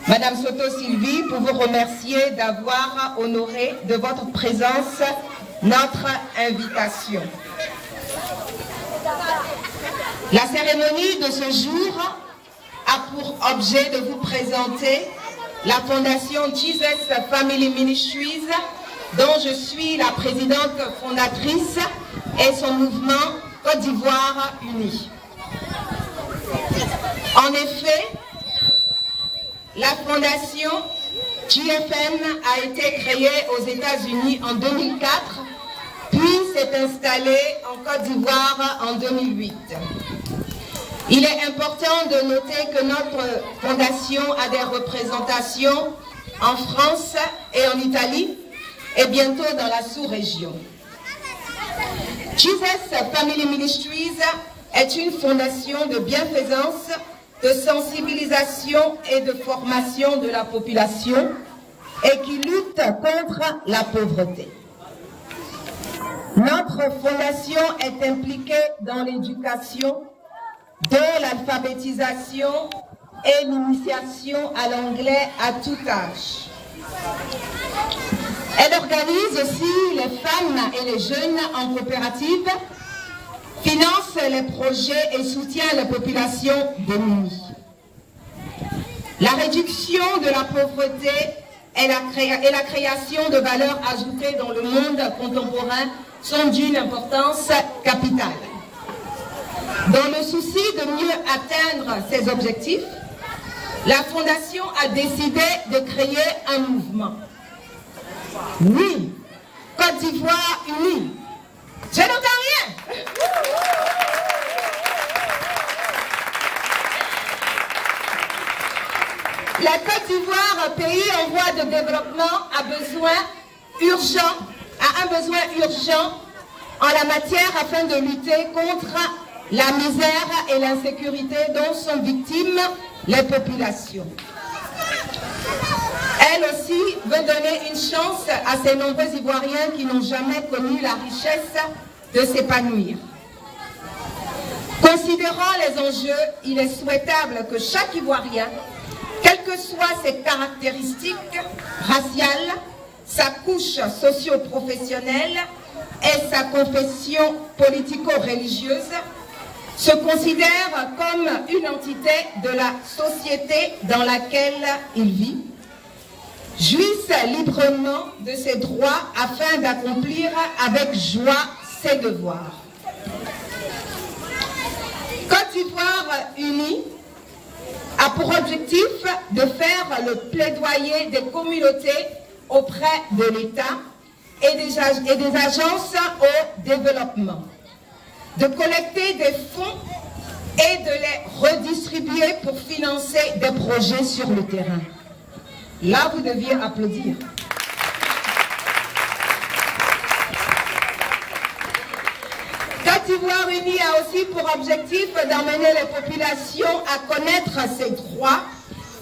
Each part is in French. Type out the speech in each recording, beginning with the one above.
Madame Soto Sylvie, pour vous remercier d'avoir honoré de votre présence notre invitation. La cérémonie de ce jour a pour objet de vous présenter la Fondation Jesus Family Ministries, dont je suis la présidente fondatrice, et son mouvement Côte d'Ivoire Unie. En effet, la Fondation JFM a été créée aux États-Unis en 2004, puis s'est installée en Côte d'Ivoire en 2008. Il est important de noter que notre fondation a des représentations en France et en Italie et bientôt dans la sous-région. Jesus Family Ministries est une fondation de bienfaisance, de sensibilisation et de formation de la population et qui lutte contre la pauvreté. Notre fondation est impliquée dans l'éducation, de l'alphabétisation et l'initiation à l'anglais à tout âge. Elle organise aussi les femmes et les jeunes en coopérative, finance les projets et soutient les populations démunies. La réduction de la pauvreté et la création de valeur ajoutée dans le monde contemporain sont d'une importance capitale. Dans le souci de mieux atteindre ces objectifs, la Fondation a décidé de créer un mouvement. Oui, Côte d'Ivoire Unie. Je n'entends rien. La Côte d'Ivoire, pays en voie de développement, a un besoin urgent en la matière afin de lutter contre la misère et l'insécurité dont sont victimes les populations. Elle aussi veut donner une chance à ces nombreux Ivoiriens qui n'ont jamais connu la richesse de s'épanouir. Considérant les enjeux, il est souhaitable que chaque Ivoirien, quelles que soient ses caractéristiques raciales, sa couche socio-professionnelle et sa confession politico-religieuse, se considère comme une entité de la société dans laquelle il vit, jouisse librement de ses droits afin d'accomplir avec joie ses devoirs. Côte d'Ivoire Unie a pour objectif de faire le plaidoyer des communautés auprès de l'État et des agences au développement, de collecter des fonds et de les redistribuer pour financer des projets sur le terrain. Là, vous deviez applaudir. Côte d'Ivoire Unie a aussi pour objectif d'amener les populations à connaître ses droits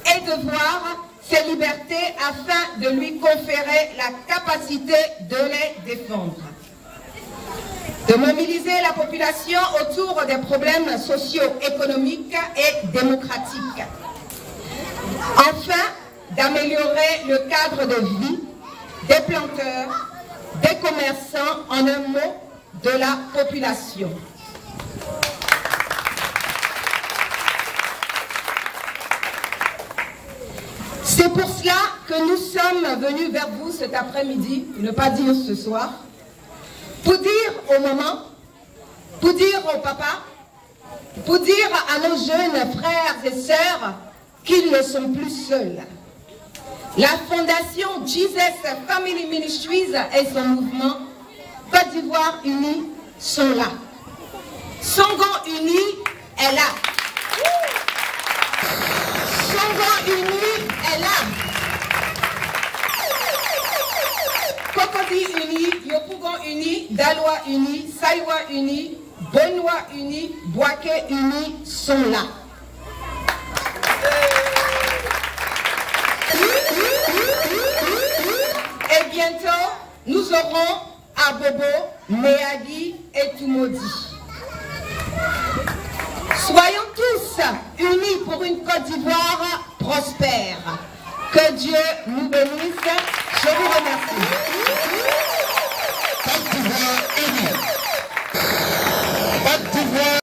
et devoirs, ses libertés, afin de lui conférer la capacité de les défendre. De mobiliser la population autour des problèmes socio-économiques et démocratiques. Enfin, d'améliorer le cadre de vie des planteurs, des commerçants, en un mot, de la population. C'est pour cela que nous sommes venus vers vous cet après-midi, ne pas dire ce soir, pour dire aux mamans, pour dire aux papas, pour dire à nos jeunes frères et sœurs qu'ils ne sont plus seuls. La Fondation Jesus Family Ministries et son mouvement Côte d'Ivoire Unie sont là. Songo Uni est là. Songo Uni est là. Cocody Uni, Yopougon Uni, Daloa Uni, Saïwa Uni, Benoît Uni, Boaké Uni sont là. Et bientôt, nous aurons Abobo, Méagi et Tumodi. Soyons tous unis pour une Côte d'Ivoire prospère. Que Dieu nous bénisse. Je vous remercie.